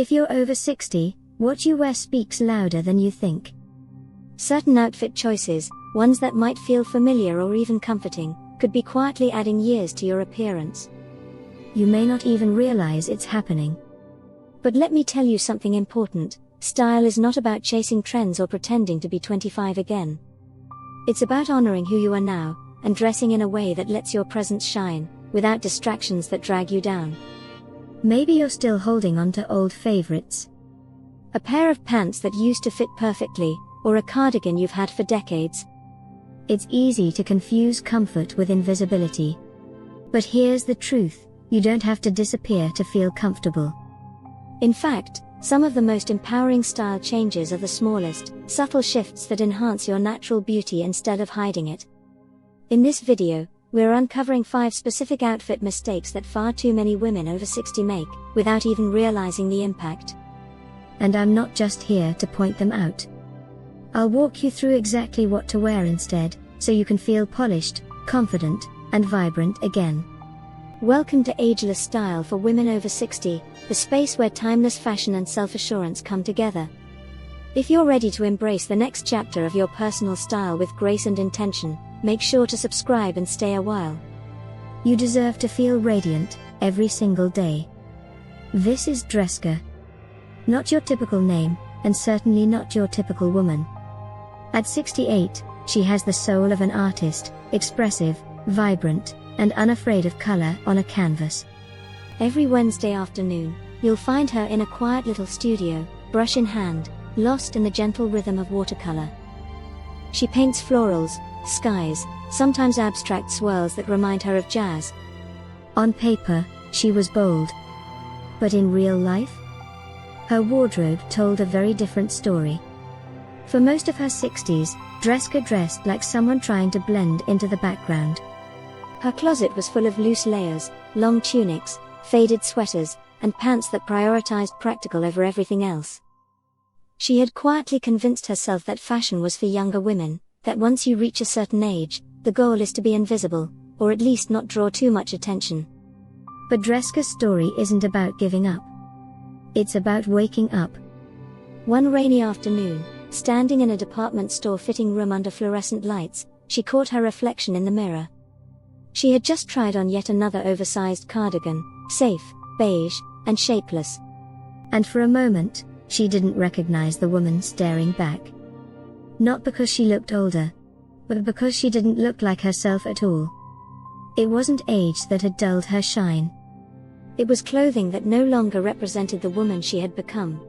If you're over 60, what you wear speaks louder than you think. Certain outfit choices, ones that might feel familiar or even comforting, could be quietly adding years to your appearance. You may not even realize it's happening. But let me tell you something important: style is not about chasing trends or pretending to be 25 again. It's about honoring who you are now, and dressing in a way that lets your presence shine, without distractions that drag you down. Maybe you're still holding on to old favorites. A pair of pants that used to fit perfectly, or a cardigan you've had for decades. It's easy to confuse comfort with invisibility. But here's the truth: you don't have to disappear to feel comfortable. In fact, some of the most empowering style changes are the smallest, subtle shifts that enhance your natural beauty instead of hiding it. In this video, we're uncovering 5 specific outfit mistakes that far too many women over 60 make, without even realizing the impact. And I'm not just here to point them out. I'll walk you through exactly what to wear instead, so you can feel polished, confident, and vibrant again. Welcome to Ageless Style for women over 60, the space where timeless fashion and self-assurance come together. If you're ready to embrace the next chapter of your personal style with grace and intention, make sure to subscribe and stay a while. You deserve to feel radiant every single day. This is Dreska. Not your typical name, and certainly not your typical woman. At 68, she has the soul of an artist, expressive, vibrant, and unafraid of color on a canvas. Every Wednesday afternoon, you'll find her in a quiet little studio, brush in hand, lost in the gentle rhythm of watercolor. She paints florals, skies, sometimes abstract swirls that remind her of jazz. On paper, she was bold. But in real life, her wardrobe told a very different story. For most of her 60s, Dreska dressed like someone trying to blend into the background. Her closet was full of loose layers, long tunics, faded sweaters, and pants that prioritized practical over everything else. She had quietly convinced herself that fashion was for younger women, that once you reach a certain age, the goal is to be invisible, or at least not draw too much attention. But Dreska's story isn't about giving up. It's about waking up. One rainy afternoon, standing in a department store fitting room under fluorescent lights, she caught her reflection in the mirror. She had just tried on yet another oversized cardigan, safe, beige, and shapeless. And for a moment, she didn't recognize the woman staring back. Not because she looked older, but because she didn't look like herself at all. It wasn't age that had dulled her shine. It was clothing that no longer represented the woman she had become.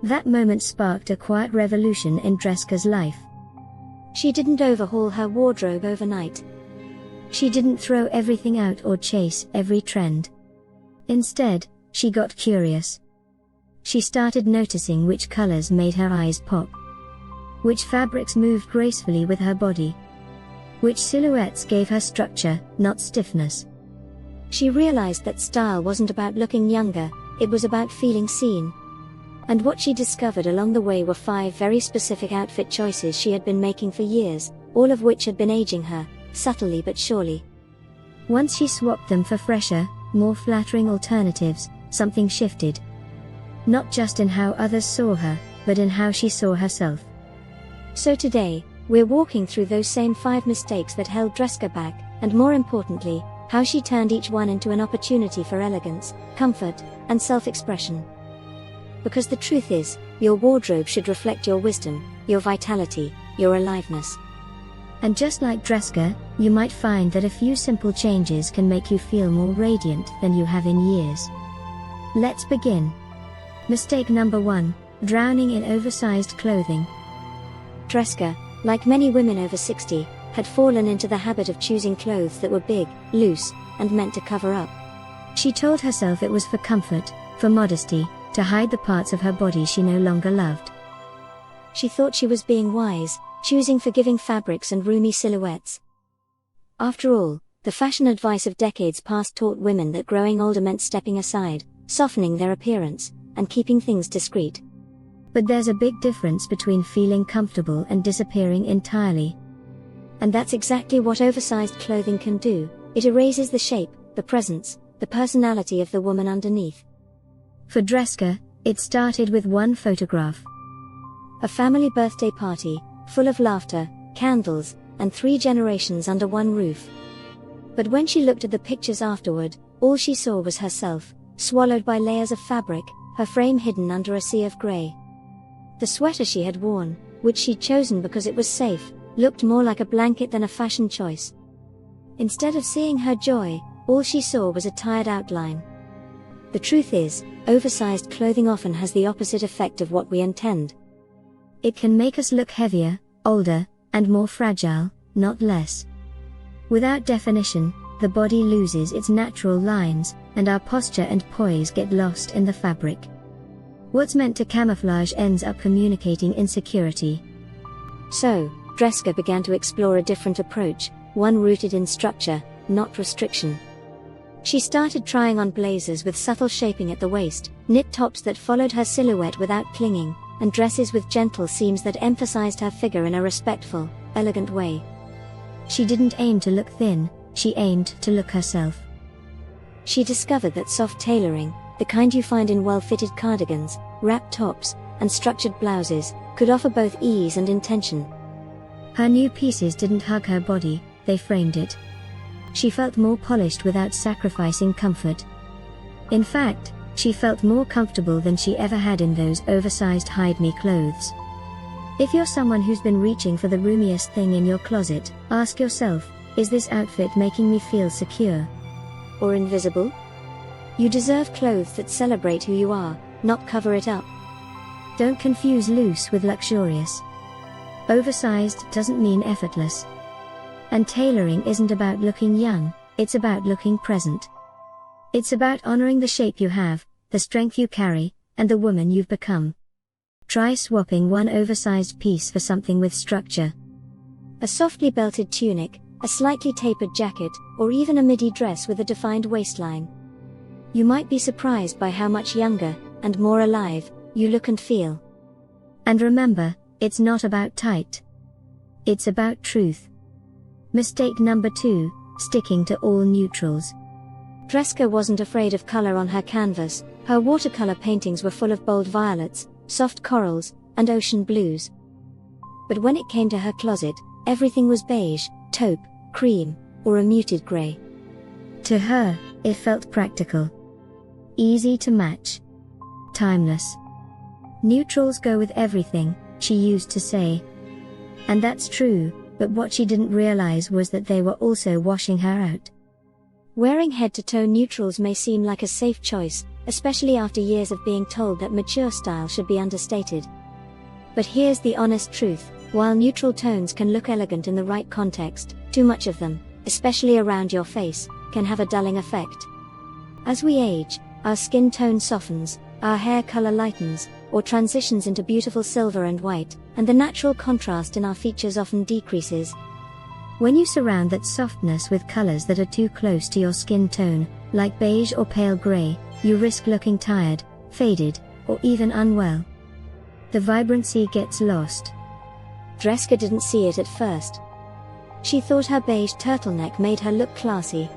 That moment sparked a quiet revolution in Dreska's life. She didn't overhaul her wardrobe overnight. She didn't throw everything out or chase every trend. Instead, she got curious. She started noticing which colors made her eyes pop, which fabrics moved gracefully with her body, which silhouettes gave her structure, not stiffness. She realized that style wasn't about looking younger, it was about feeling seen. And what she discovered along the way were 5 very specific outfit choices she had been making for years, all of which had been aging her, subtly but surely. Once she swapped them for fresher, more flattering alternatives, something shifted. Not just in how others saw her, but in how she saw herself. So today, we're walking through those same 5 mistakes that held Dreska back, and more importantly, how she turned each one into an opportunity for elegance, comfort, and self-expression. Because the truth is, your wardrobe should reflect your wisdom, your vitality, your aliveness. And just like Dreska, you might find that a few simple changes can make you feel more radiant than you have in years. Let's begin. Mistake number 1, drowning in oversized clothing. Dreska, like many women over 60, had fallen into the habit of choosing clothes that were big, loose, and meant to cover up. She told herself it was for comfort, for modesty, to hide the parts of her body she no longer loved. She thought she was being wise, choosing forgiving fabrics and roomy silhouettes. After all, the fashion advice of decades past taught women that growing older meant stepping aside, softening their appearance, and keeping things discreet. But there's a big difference between feeling comfortable and disappearing entirely. And that's exactly what oversized clothing can do. It erases the shape, the presence, the personality of the woman underneath. For Dreska, It started with one photograph. A family birthday party, full of laughter, candles, and 3 generations under one roof. But when she looked at the pictures afterward, all she saw was herself, swallowed by layers of fabric, her frame hidden under a sea of grey. The sweater she had worn, which she'd chosen because it was safe, looked more like a blanket than a fashion choice. Instead of seeing her joy, all she saw was a tired outline. The truth is, oversized clothing often has the opposite effect of what we intend. It can make us look heavier, older, and more fragile, not less. Without definition, the body loses its natural lines, and our posture and poise get lost in the fabric. What's meant to camouflage ends up communicating insecurity. So, Dreska began to explore a different approach, one rooted in structure, not restriction. She started trying on blazers with subtle shaping at the waist, knit tops that followed her silhouette without clinging, and dresses with gentle seams that emphasized her figure in a respectful, elegant way. She didn't aim to look thin, she aimed to look herself. She discovered that soft tailoring, the kind you find in well-fitted cardigans, wrap tops, and structured blouses, could offer both ease and intention. Her new pieces didn't hug her body, they framed it. She felt more polished without sacrificing comfort. In fact, she felt more comfortable than she ever had in those oversized hide-me clothes. If you're someone who's been reaching for the roomiest thing in your closet, ask yourself, is this outfit making me feel secure? Or invisible? You deserve clothes that celebrate who you are, not cover it up. Don't confuse loose with luxurious. Oversized doesn't mean effortless. And tailoring isn't about looking young, it's about looking present. It's about honoring the shape you have, the strength you carry, and the woman you've become. Try swapping one oversized piece for something with structure. A softly belted tunic, a slightly tapered jacket, or even a midi dress with a defined waistline. You might be surprised by how much younger, and more alive, you look and feel. And remember, it's not about tight. It's about truth. Mistake number 2, sticking to all neutrals. Dreska wasn't afraid of color on her canvas. Her watercolor paintings were full of bold violets, soft corals, and ocean blues. But when it came to her closet, everything was beige, taupe, cream, or a muted gray. To her, it felt practical. Easy to match. Timeless. Neutrals go with everything, she used to say. And that's true, but what she didn't realize was that they were also washing her out. Wearing head-to-toe neutrals may seem like a safe choice, especially after years of being told that mature style should be understated. But here's the honest truth, while neutral tones can look elegant in the right context, too much of them, especially around your face, can have a dulling effect. As we age, our skin tone softens, our hair color lightens, or transitions into beautiful silver and white, and the natural contrast in our features often decreases. When you surround that softness with colors that are too close to your skin tone, like beige or pale gray, you risk looking tired, faded, or even unwell. The vibrancy gets lost. Dreska didn't see it at first. She thought her beige turtleneck made her look classy.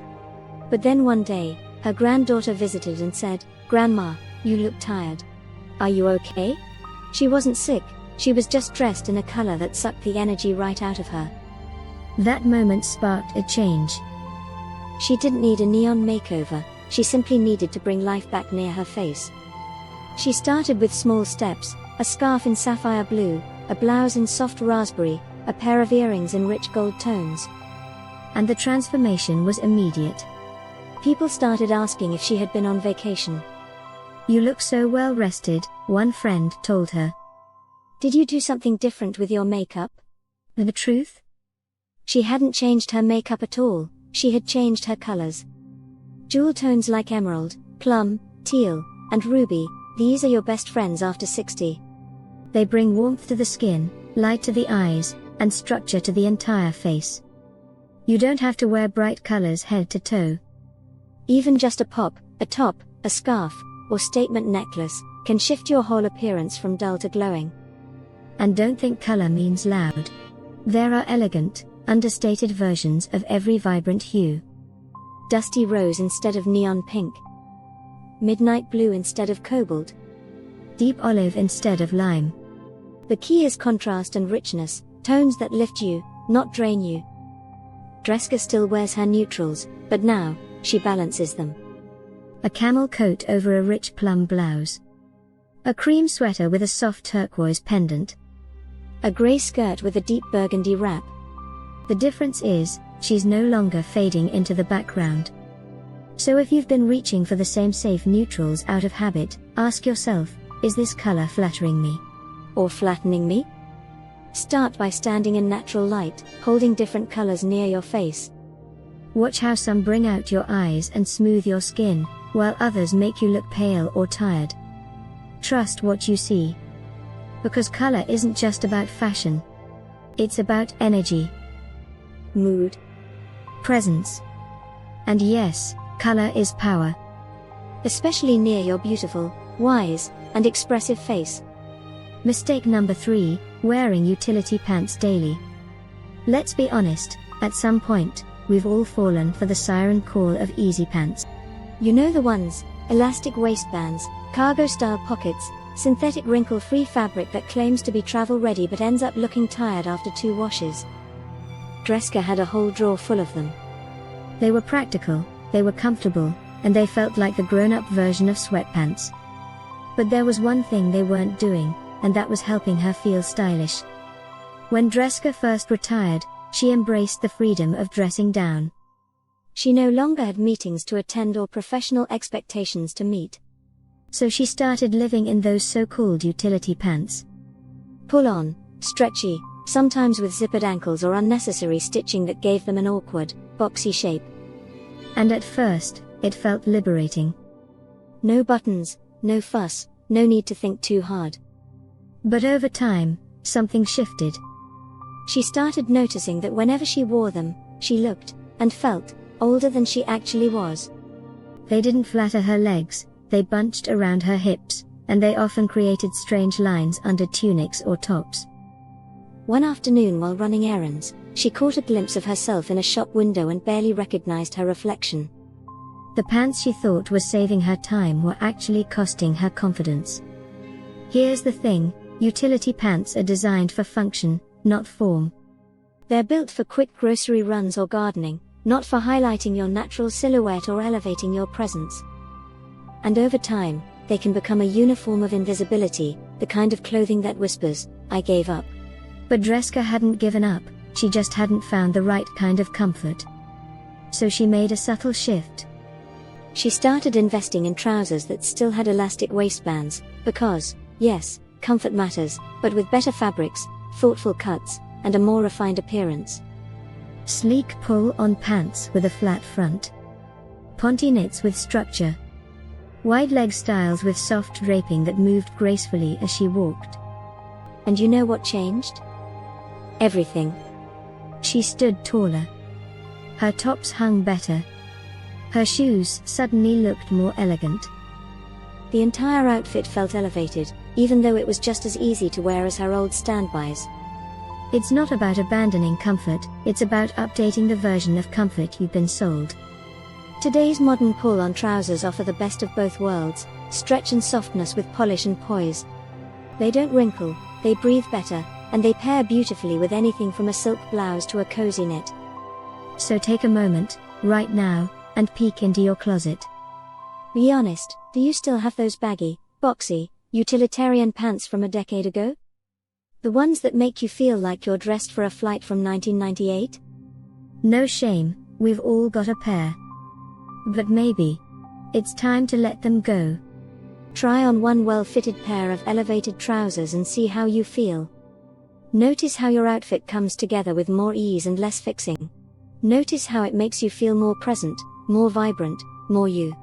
But then one day, her granddaughter visited and said, "Grandma, you look tired. Are you okay?" She wasn't sick, she was just dressed in a color that sucked the energy right out of her. That moment sparked a change. She didn't need a neon makeover, she simply needed to bring life back near her face. She started with small steps, a scarf in sapphire blue, a blouse in soft raspberry, a pair of earrings in rich gold tones. And the transformation was immediate. People started asking if she had been on vacation. "You look so well rested," one friend told her. "Did you do something different with your makeup?" The truth? She hadn't changed her makeup at all, she had changed her colors. Jewel tones like emerald, plum, teal, and ruby, these are your best friends after 60. They bring warmth to the skin, light to the eyes, and structure to the entire face. You don't have to wear bright colors head to toe. Even just a pop, a top, a scarf, or statement necklace, can shift your whole appearance from dull to glowing. And don't think color means loud. There are elegant, understated versions of every vibrant hue. Dusty rose instead of neon pink. Midnight blue instead of cobalt. deep olive instead of lime. The key is contrast and richness, tones that lift you, not drain you. Dreska still wears her neutrals, but now, she balances them. A camel coat over a rich plum blouse. A cream sweater with a soft turquoise pendant. A grey skirt with a deep burgundy wrap. The difference is, she's no longer fading into the background. So if you've been reaching for the same safe neutrals out of habit, ask yourself, is this color flattering me? Or flattening me? Start by standing in natural light, holding different colors near your face. Watch how some bring out your eyes and smooth your skin, while others make you look pale or tired. Trust what you see. Because color isn't just about fashion. It's about energy, mood, presence. And yes, color is power. Especially near your beautiful, wise, and expressive face. Mistake number 3, wearing utility pants daily. Let's be honest, at some point, we've all fallen for the siren call of easy pants. You know the ones, elastic waistbands, cargo-style pockets, synthetic wrinkle-free fabric that claims to be travel-ready but ends up looking tired after 2 washes. Dreska had a whole drawer full of them. They were practical, they were comfortable, and they felt like the grown-up version of sweatpants. But there was one thing they weren't doing, and that was helping her feel stylish. When Dreska first retired, she embraced the freedom of dressing down. She no longer had meetings to attend or professional expectations to meet. So she started living in those so-called utility pants. Pull-on, stretchy, sometimes with zippered ankles or unnecessary stitching that gave them an awkward, boxy shape. And at first, it felt liberating. No buttons, no fuss, no need to think too hard. But over time, something shifted. She started noticing that whenever she wore them, she looked, and felt, older than she actually was. They didn't flatter her legs, they bunched around her hips, and they often created strange lines under tunics or tops. One afternoon while running errands, she caught a glimpse of herself in a shop window and barely recognized her reflection. The pants she thought were saving her time were actually costing her confidence. Here's the thing, utility pants are designed for function, not form. They're built for quick grocery runs or gardening, not for highlighting your natural silhouette or elevating your presence. And over time, they can become a uniform of invisibility, the kind of clothing that whispers, "I gave up." But Dreska hadn't given up, she just hadn't found the right kind of comfort. So she made a subtle shift. She started investing in trousers that still had elastic waistbands, because, yes, comfort matters, but with better fabrics, thoughtful cuts, and a more refined appearance. Sleek pull-on pants with a flat front. Ponte knits with structure. Wide leg styles with soft draping that moved gracefully as she walked. And you know what changed? Everything. She stood taller. Her tops hung better. Her shoes suddenly looked more elegant. The entire outfit felt elevated, even though it was just as easy to wear as her old standbys. It's not about abandoning comfort, it's about updating the version of comfort you've been sold. Today's modern pull-on trousers offer the best of both worlds, stretch and softness with polish and poise. They don't wrinkle, they breathe better, and they pair beautifully with anything from a silk blouse to a cozy knit. So take a moment, right now, and peek into your closet. Be honest, do you still have those baggy, boxy, utilitarian pants from a decade ago? The ones that make you feel like you're dressed for a flight from 1998? No shame, we've all got a pair. But maybe it's time to let them go. Try on one well-fitted pair of elevated trousers and see how you feel. Notice how your outfit comes together with more ease and less fixing. Notice how it makes you feel more present, more vibrant, more you.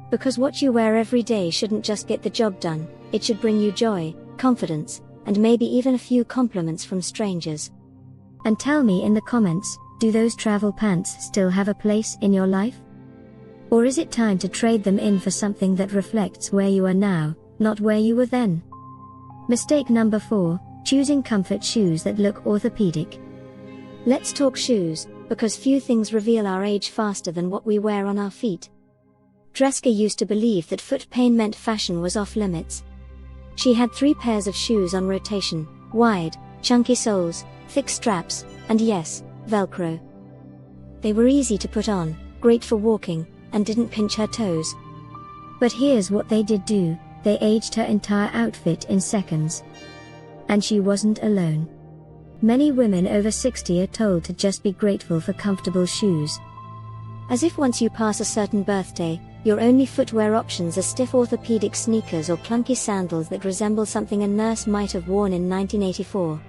Because what you wear every day shouldn't just get the job done, it should bring you joy, confidence, and maybe even a few compliments from strangers. And tell me in the comments, do those travel pants still have a place in your life? Or is it time to trade them in for something that reflects where you are now, not where you were then? Mistake number 4, choosing comfort shoes that look orthopedic. Let's talk shoes, because few things reveal our age faster than what we wear on our feet. Dreska used to believe that foot pain meant fashion was off limits. She had 3 pairs of shoes on rotation: wide, chunky soles, thick straps, and yes, Velcro. They were easy to put on, great for walking, and didn't pinch her toes. But here's what they did do: they aged her entire outfit in seconds. And she wasn't alone. Many women over 60 are told to just be grateful for comfortable shoes. As if once you pass a certain birthday, your only footwear options are stiff orthopedic sneakers or clunky sandals that resemble something a nurse might have worn in 1984.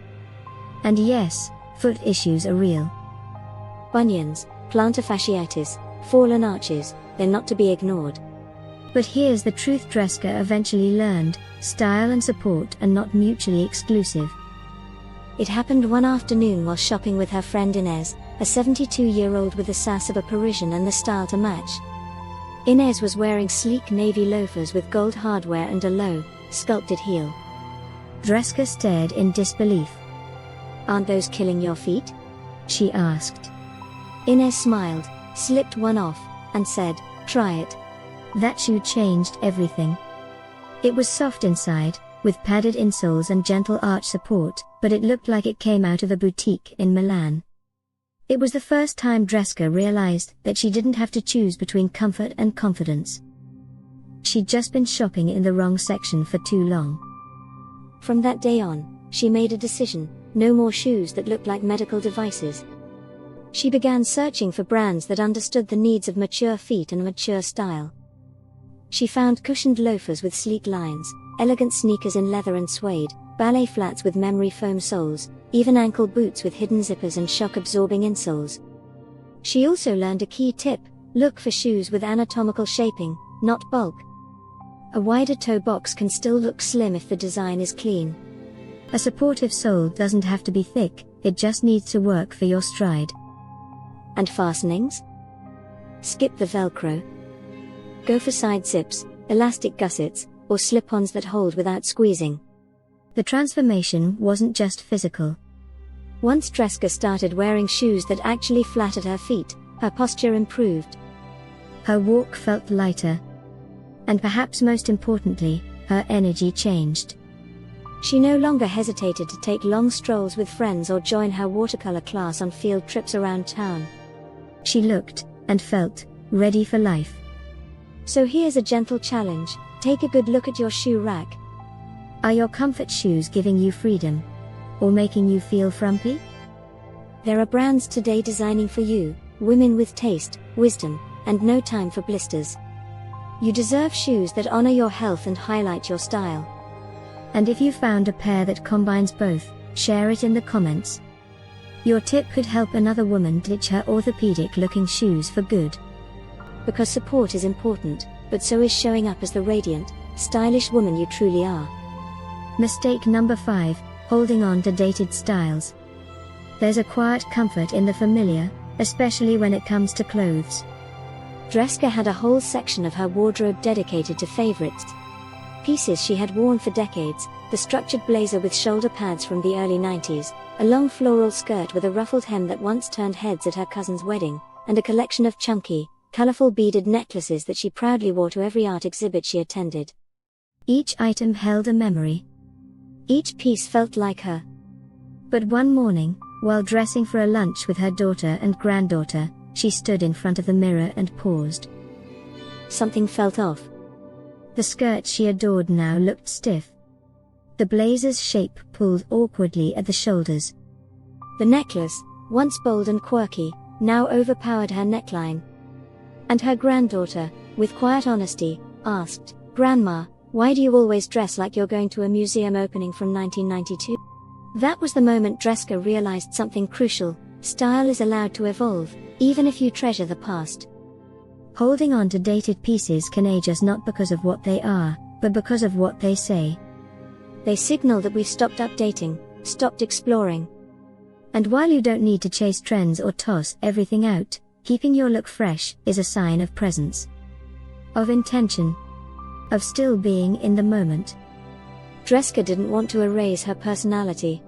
And yes, foot issues are real. Bunions, plantar fasciitis, fallen arches, they're not to be ignored. But here's the truth Dreska eventually learned: style and support are not mutually exclusive. It happened one afternoon while shopping with her friend Inez, a 72-year-old with the sass of a Parisian and the style to match. Inez was wearing sleek navy loafers with gold hardware and a low, sculpted heel. Dreska stared in disbelief. "Aren't those killing your feet?" she asked. Inez smiled, slipped one off, and said, "Try it." That shoe changed everything. It was soft inside, with padded insoles and gentle arch support, but it looked like it came out of a boutique in Milan. It was the first time Dreska realized that she didn't have to choose between comfort and confidence. She'd just been shopping in the wrong section for too long. From that day on, she made a decision: no more shoes that looked like medical devices. She began searching for brands that understood the needs of mature feet and mature style. She found cushioned loafers with sleek lines, elegant sneakers in leather and suede, ballet flats with memory foam soles, even ankle boots with hidden zippers and shock-absorbing insoles. She also learned a key tip: look for shoes with anatomical shaping, not bulk. A wider toe box can still look slim if the design is clean. A supportive sole doesn't have to be thick, it just needs to work for your stride. And fastenings? Skip the Velcro. Go for side zips, elastic gussets, or slip-ons that hold without squeezing. The transformation wasn't just physical. Once Dreska started wearing shoes that actually flattered her feet, her posture improved. Her walk felt lighter. And perhaps most importantly, her energy changed. She no longer hesitated to take long strolls with friends or join her watercolor class on field trips around town. She looked, and felt, ready for life. So here's a gentle challenge: take a good look at your shoe rack. Are your comfort shoes giving you freedom? Or making you feel frumpy? There are brands today designing for you, women with taste, wisdom, and no time for blisters. You deserve shoes that honor your health and highlight your style. And if you found a pair that combines both, share it in the comments. Your tip could help another woman ditch her orthopedic-looking shoes for good. Because support is important, but so is showing up as the radiant, stylish woman you truly are. Mistake number 5, holding on to dated styles. There's a quiet comfort in the familiar, especially when it comes to clothes. Dreska had a whole section of her wardrobe dedicated to favorites. Pieces she had worn for decades: the structured blazer with shoulder pads from the early 90s, a long floral skirt with a ruffled hem that once turned heads at her cousin's wedding, and a collection of chunky, colorful beaded necklaces that she proudly wore to every art exhibit she attended. Each item held a memory. Each piece felt like her. But one morning, while dressing for a lunch with her daughter and granddaughter, she stood in front of the mirror and paused. Something felt off. The skirt she adored now looked stiff. The blazer's shape pulled awkwardly at the shoulders. The necklace, once bold and quirky, now overpowered her neckline. And her granddaughter, with quiet honesty, asked, "Grandma, why do you always dress like you're going to a museum opening from 1992? That was the moment Dreska realized something crucial: style is allowed to evolve, even if you treasure the past. Holding on to dated pieces can age us not because of what they are, but because of what they say. They signal that we've stopped updating, stopped exploring. And while you don't need to chase trends or toss everything out, keeping your look fresh is a sign of presence, of intention, of still being in the moment. Dreska didn't want to erase her personality.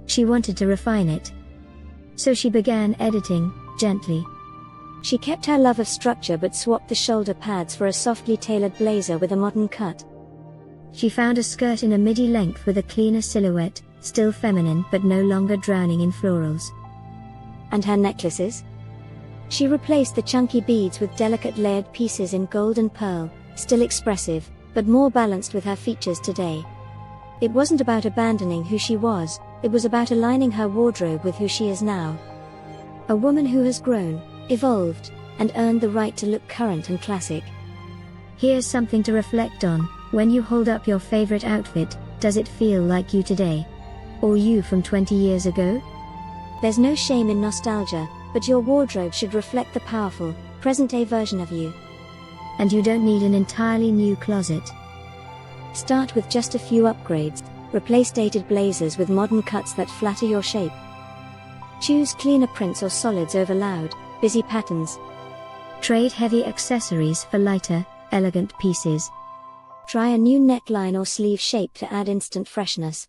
She wanted to refine it. So she began editing, gently. She kept her love of structure but swapped the shoulder pads for a softly tailored blazer with a modern cut. She found a skirt in a midi length with a cleaner silhouette, still feminine but no longer drowning in florals. And her necklaces? She replaced the chunky beads with delicate layered pieces in gold and pearl, still expressive, but more balanced with her features today. It wasn't about abandoning who she was, it was about aligning her wardrobe with who she is now. A woman who has grown, evolved, and earned the right to look current and classic. Here's something to reflect on: when you hold up your favorite outfit, does it feel like you today? Or you from 20 years ago? There's no shame in nostalgia, but your wardrobe should reflect the powerful, present-day version of you. And you don't need an entirely new closet. Start with just a few upgrades. Replace dated blazers with modern cuts that flatter your shape. Choose cleaner prints or solids over loud, busy patterns. Trade heavy accessories for lighter, elegant pieces. Try a new neckline or sleeve shape to add instant freshness.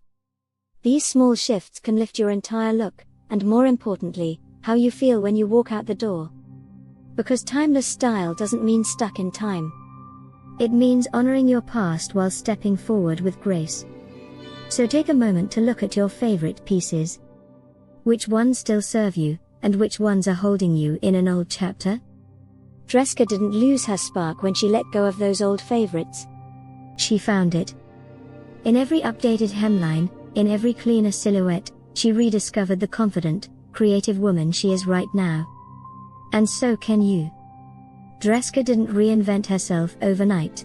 These small shifts can lift your entire look, and more importantly, how you feel when you walk out the door. Because timeless style doesn't mean stuck in time. It means honoring your past while stepping forward with grace. So take a moment to look at your favorite pieces. Which ones still serve you, and which ones are holding you in an old chapter? Dreska didn't lose her spark when she let go of those old favorites. She found it. In every updated hemline, in every cleaner silhouette, she rediscovered the confident, creative woman she is right now. And so can you. Dreska didn't reinvent herself overnight.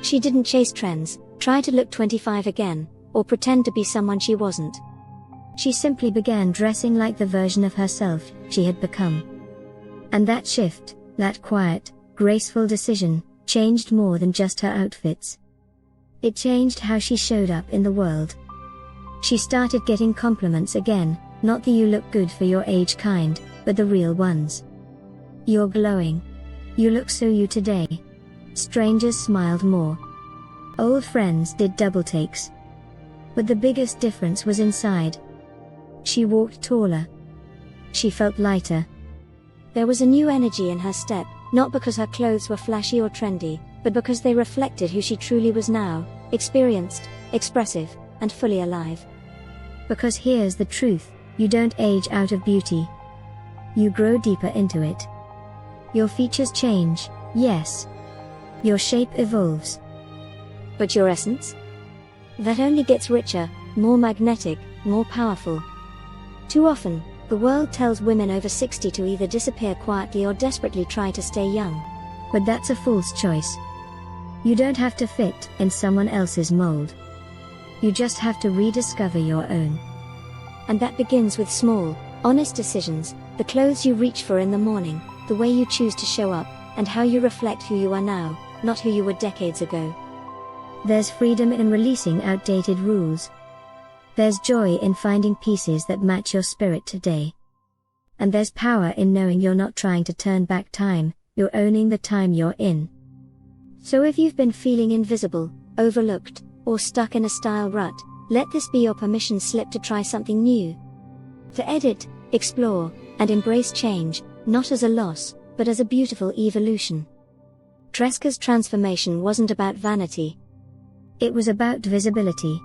She didn't chase trends, try to look 25 again, or pretend to be someone she wasn't. She simply began dressing like the version of herself she had become. And that shift, that quiet, graceful decision, changed more than just her outfits. It changed how she showed up in the world. She started getting compliments again, not the "you look good for your age" kind, but the real ones. "You're glowing. You look so you today." Strangers smiled more. Old friends did double takes. But the biggest difference was inside. She walked taller. She felt lighter. There was a new energy in her step, not because her clothes were flashy or trendy, but because they reflected who she truly was now: experienced, expressive, and fully alive. Because here's the truth: you don't age out of beauty. You grow deeper into it. Your features change, yes. Your shape evolves. But your essence? That only gets richer, more magnetic, more powerful. Too often, the world tells women over 60 to either disappear quietly or desperately try to stay young. But that's a false choice. You don't have to fit in someone else's mold. You just have to rediscover your own. And that begins with small, honest decisions: the clothes you reach for in the morning, the way you choose to show up, and how you reflect who you are now, not who you were decades ago. There's freedom in releasing outdated rules. There's joy in finding pieces that match your spirit today. And there's power in knowing you're not trying to turn back time, you're owning the time you're in. So if you've been feeling invisible, overlooked, or stuck in a style rut, let this be your permission slip to try something new. To edit, explore, and embrace change, not as a loss, but as a beautiful evolution. Dreska's transformation wasn't about vanity. It was about visibility.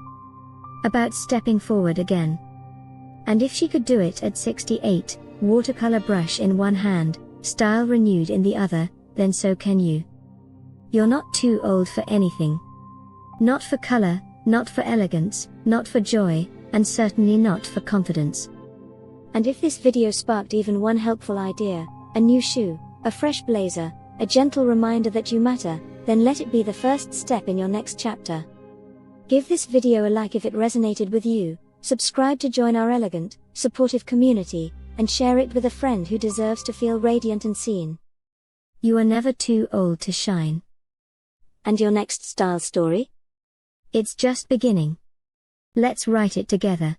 About stepping forward again. And if she could do it at 68, watercolor brush in one hand, style renewed in the other, then so can you. You're not too old for anything. Not for color, not for elegance, not for joy, and certainly not for confidence. And if this video sparked even one helpful idea, a new shoe, a fresh blazer, a gentle reminder that you matter, then let it be the first step in your next chapter. Give this video a like if it resonated with you, subscribe to join our elegant, supportive community, and share it with a friend who deserves to feel radiant and seen. You are never too old to shine. And your next style story? It's just beginning. Let's write it together.